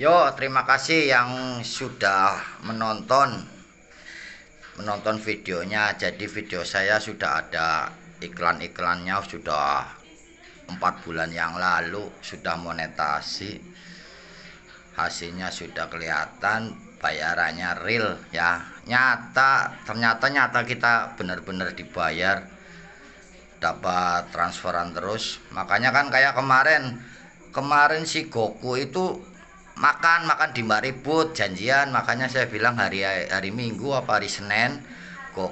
Yo, terima kasih yang sudah menonton videonya. Jadi video saya sudah ada iklan-iklannya, sudah 4 bulan yang lalu sudah monetasi. Hasilnya sudah kelihatan, bayarannya real ya. Ternyata kita benar-benar dibayar, dapat transferan terus. Makanya kan kayak kemarin si Goku itu makan di Mbak Ribut janjian, makanya saya bilang hari Minggu apa hari Senin Goku